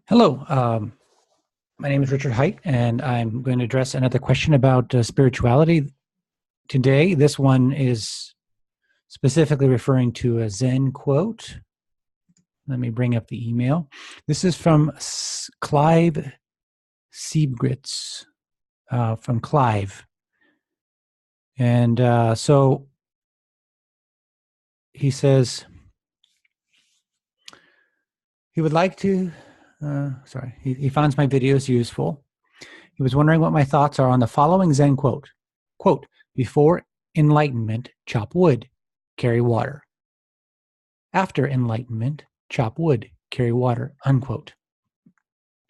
Hello, my name is Richard Haight, and I'm going to address another question about spirituality today. This one is specifically referring to a Zen quote. Let me bring up the email. This is from Clive Siebgritz, from Clive. And so he says he would like to, he finds my videos useful. He was wondering what my thoughts are on the following Zen quote. Quote, before enlightenment, chop wood, carry water. After enlightenment, chop wood, carry water, unquote.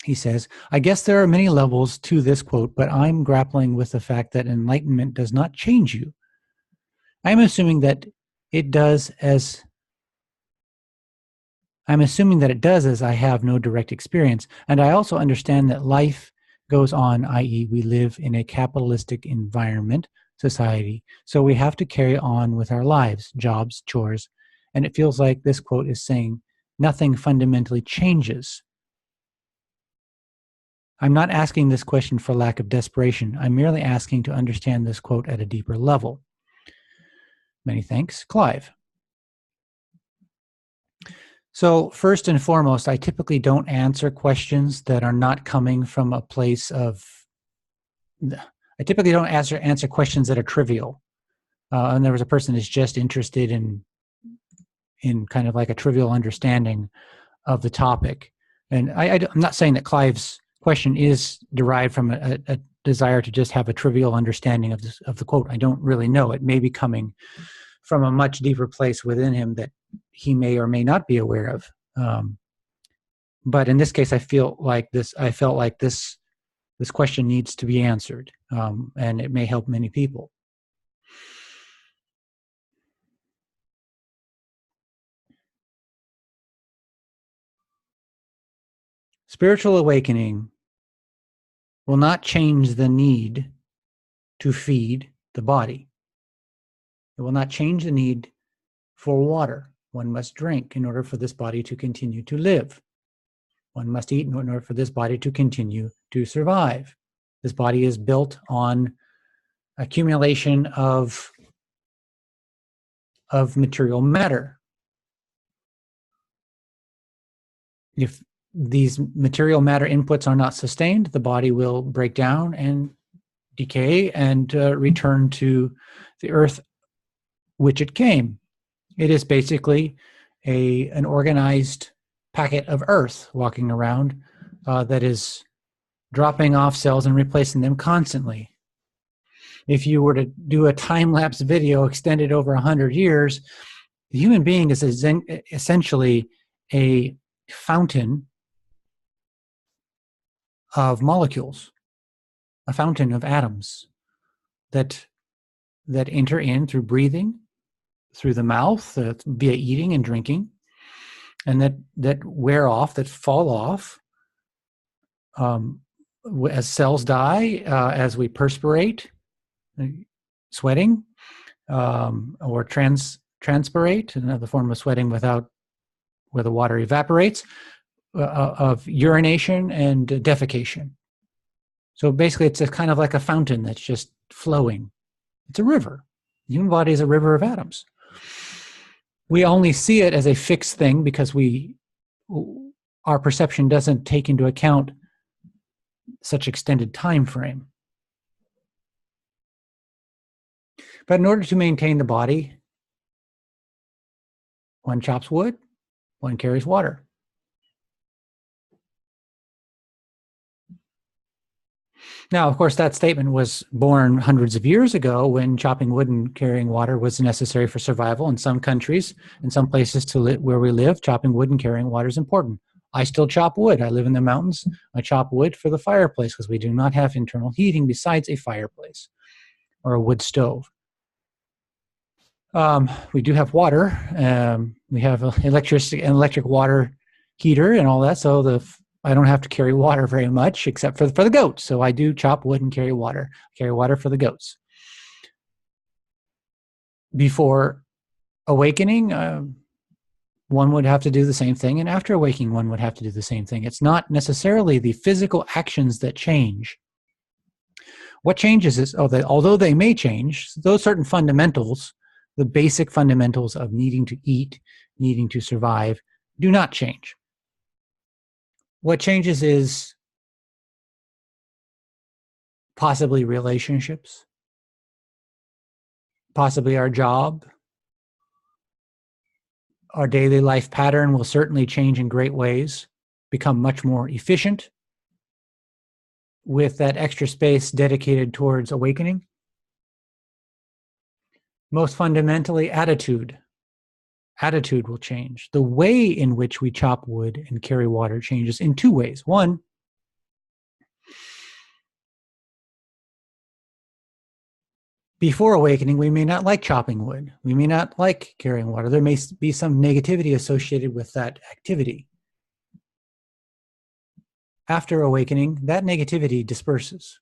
He says, I guess there are many levels to this quote, but I'm grappling with the fact that enlightenment does not change you. I'm assuming that it does as I have no direct experience, and I also understand that life goes on, i.e. we live in a capitalistic environment, society, so we have to carry on with our lives, jobs, chores, and it feels like this quote is saying nothing fundamentally changes. I'm not asking this question for lack of desperation. I'm merely asking to understand this quote at a deeper level. Many thanks, Clive. So first and foremost, I typically don't answer questions that are not coming from a place of, I typically don't answer questions that are trivial. And there was a person who's just interested in kind of like a trivial understanding of the topic. And I'm not saying that Clive's question is derived from a desire to just have a trivial understanding of the quote. I don't really know. It may be coming from a much deeper place within him that he may or may not be aware of. But in this case, I felt like this question needs to be answered, and it may help many people. Spiritual awakening will not change the need to feed the body. It will not change the need for water. One must drink in order for this body to continue to live. One must eat in order for this body to continue to survive. This body is built on accumulation of material matter. If these material matter inputs are not sustained, the body will break down and decay and return to the earth which it came. It is basically an organized packet of earth walking around that is dropping off cells and replacing them constantly. If you were to do a time-lapse video extended over 100 years, the human being is essentially a fountain of molecules, a fountain of atoms that enter in through breathing, through the mouth, via eating and drinking, and that wear off, that fall off as cells die, as we perspirate, sweating, or transpirate, another form of sweating where the water evaporates, of urination and defecation. So basically, it's kind of like a fountain that's just flowing. It's a river. The human body is a river of atoms. We only see it as a fixed thing because our perception doesn't take into account such extended time frame. But in order to maintain the body, one chops wood, one carries water. Now, of course, that statement was born hundreds of years ago when chopping wood and carrying water was necessary for survival. In some countries, in some places where we live, chopping wood and carrying water is important. I still chop wood. I live in the mountains. I chop wood for the fireplace because we do not have internal heating besides a fireplace or a wood stove. We do have water. We have electric water heater and all that, so I don't have to carry water very much except for the goats. So I do chop wood and carry water. Carry water for the goats. Before awakening, one would have to do the same thing, and after awakening, one would have to do the same thing. It's not necessarily the physical actions that change. What changes is, although they may change, those certain fundamentals, the basic fundamentals of needing to eat, needing to survive, do not change. What changes is possibly relationships, possibly our job. Our daily life pattern will certainly change in great ways, become much more efficient with that extra space dedicated towards awakening. Most fundamentally, attitude. Attitude will change. The way in which we chop wood and carry water changes in two ways. One, before awakening, we may not like chopping wood. We may not like carrying water. There may be some negativity associated with that activity. After awakening, that negativity disperses.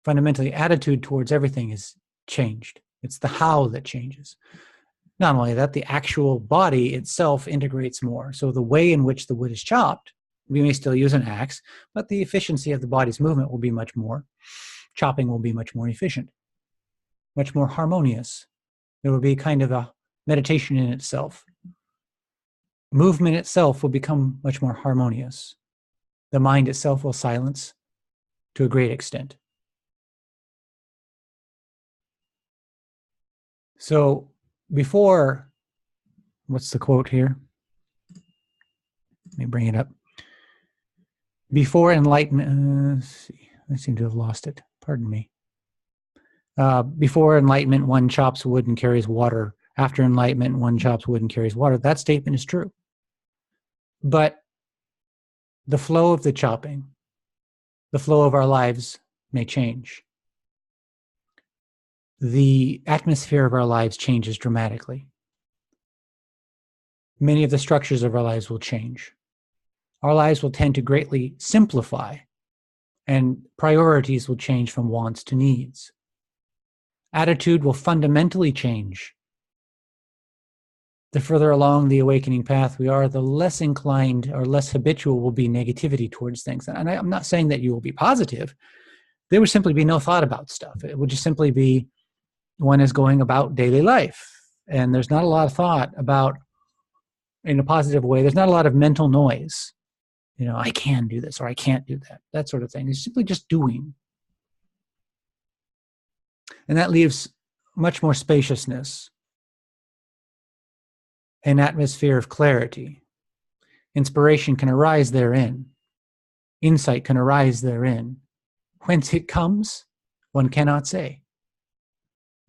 Fundamentally, attitude towards everything is changed. It's the how that changes. Not only that, the actual body itself integrates more. So the way in which the wood is chopped, we may still use an axe, but the efficiency of the body's movement will be much more. Chopping will be much more efficient, much more harmonious. There will be kind of a meditation in itself. Movement itself will become much more harmonious. The mind itself will silence to a great extent. So before, what's the quote here? Let me bring it up. Before enlightenment, let's see, I seem to have lost it. Pardon me. Before enlightenment, one chops wood and carries water. After enlightenment, one chops wood and carries water. That statement is true. But the flow of the chopping, the flow of our lives may change. The atmosphere of our lives changes dramatically. Many of the structures of our lives will change. Our lives will tend to greatly simplify, and priorities will change from wants to needs. Attitude will fundamentally change. The further along the awakening path we are, the less inclined or less habitual will be negativity towards things. And I'm not saying that you will be positive. There would simply be no thought about stuff. It would just simply be one is going about daily life. And there's not a lot of thought about, in a positive way, there's not a lot of mental noise. You know, I can do this or I can't do that. That sort of thing. It's simply just doing. And that leaves much more spaciousness, an atmosphere of clarity. Inspiration can arise therein. Insight can arise therein. Whence it comes, one cannot say.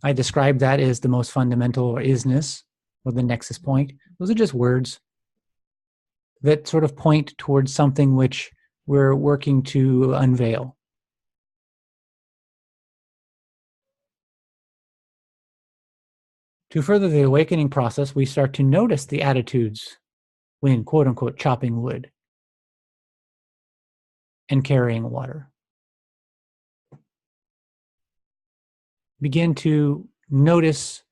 I describe that as the most fundamental, or isness, or the nexus point. Those are just words that sort of point towards something which we're working to unveil. To further the awakening process, we start to notice the attitudes when, quote unquote, chopping wood and carrying water. Begin to notice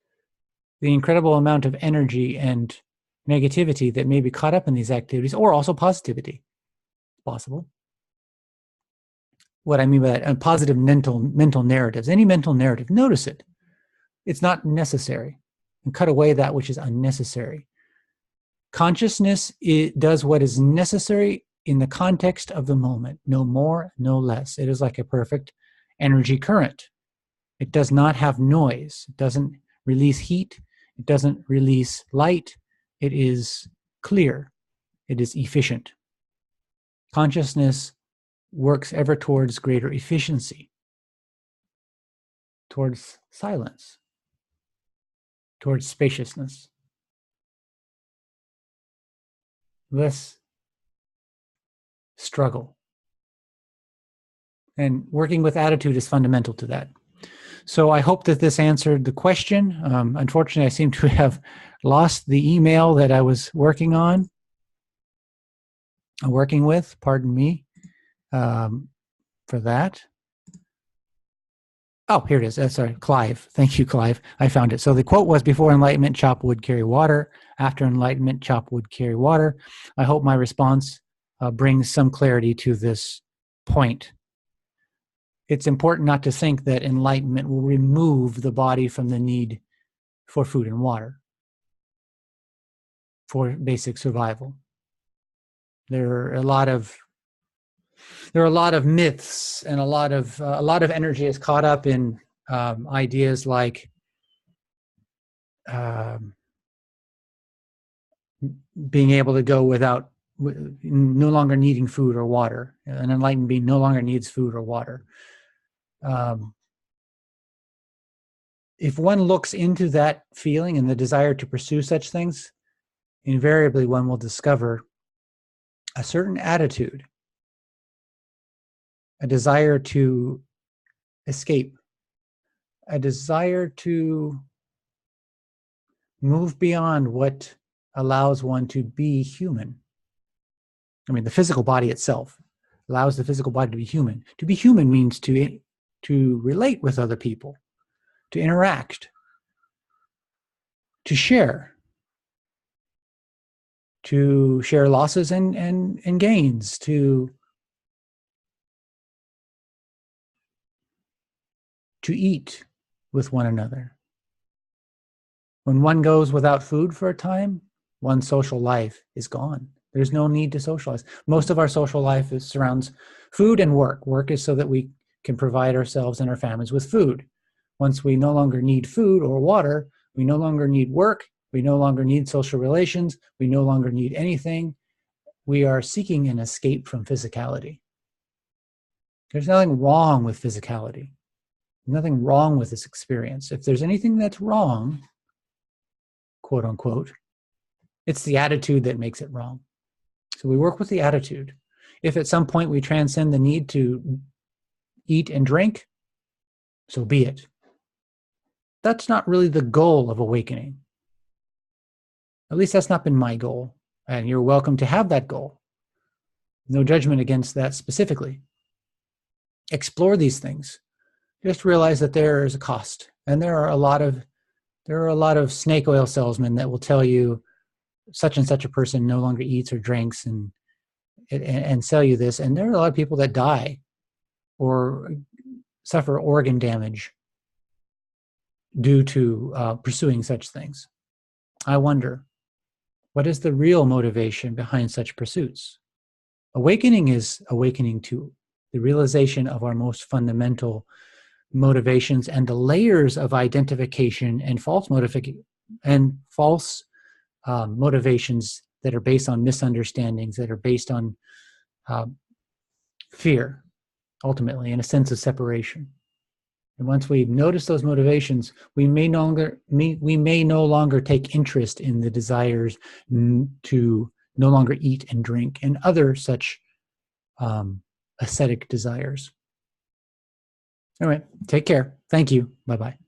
the incredible amount of energy and negativity that may be caught up in these activities, or also positivity. Possible. What I mean by that, positive mental narratives. Any mental narrative, notice it. It's not necessary. And cut away that which is unnecessary. Consciousness, it does what is necessary in the context of the moment, no more, no less. It is like a perfect energy current. It does not have noise. It doesn't release heat. It doesn't release light. It is clear. It is efficient. Consciousness works ever towards greater efficiency, towards silence, towards spaciousness. Less struggle. And working with attitude is fundamental to that. So I hope that this answered the question. Unfortunately, I seem to have lost the email that I was working with, pardon me, for that. Oh, here it is. Sorry, Clive. Thank you, Clive. I found it. So the quote was, before enlightenment, chop wood, carry water. After enlightenment, chop wood, carry water. I hope my response brings some clarity to this point. It's important not to think that enlightenment will remove the body from the need for food and water, for basic survival. There are a lot of myths, and a lot of energy is caught up in ideas like being able to go without, no longer needing food or water. An enlightened being no longer needs food or water. If one looks into that feeling and the desire to pursue such things, invariably one will discover a certain attitude, a desire to escape, a desire to move beyond what allows one to be human. I mean, the physical body itself allows the physical body to be human. To be human means to relate with other people, to interact, to share losses and gains, to eat with one another. When one goes without food for a time, one's social life is gone. There's no need to socialize. Most of our social life surrounds food and work. Work is so that we can provide ourselves and our families with food. Once we no longer need food or water, we no longer need work, we no longer need social relations, we no longer need anything. We are seeking an escape from physicality. There's nothing wrong with physicality. Nothing wrong with this experience. If there's anything that's wrong, quote unquote, it's the attitude that makes it wrong. So we work with the attitude. If at some point we transcend the need to eat and drink, so be it. That's not really the goal of awakening. At least that's not been my goal. And you're welcome to have that goal. No judgment against that specifically. Explore these things. Just realize that there is a cost. And there are a lot of snake oil salesmen that will tell you such and such a person no longer eats or drinks and sell you this. And there are a lot of people that die or suffer organ damage due to pursuing such things. I wonder, what is the real motivation behind such pursuits? Awakening is awakening to the realization of our most fundamental motivations and the layers of identification and false motivations that are based on misunderstandings, that are based on fear, ultimately, and a sense of separation. And once we notice those motivations, we may no longer take interest in the desires to no longer eat and drink and other such ascetic desires. All right, take care. Thank you. Bye-bye.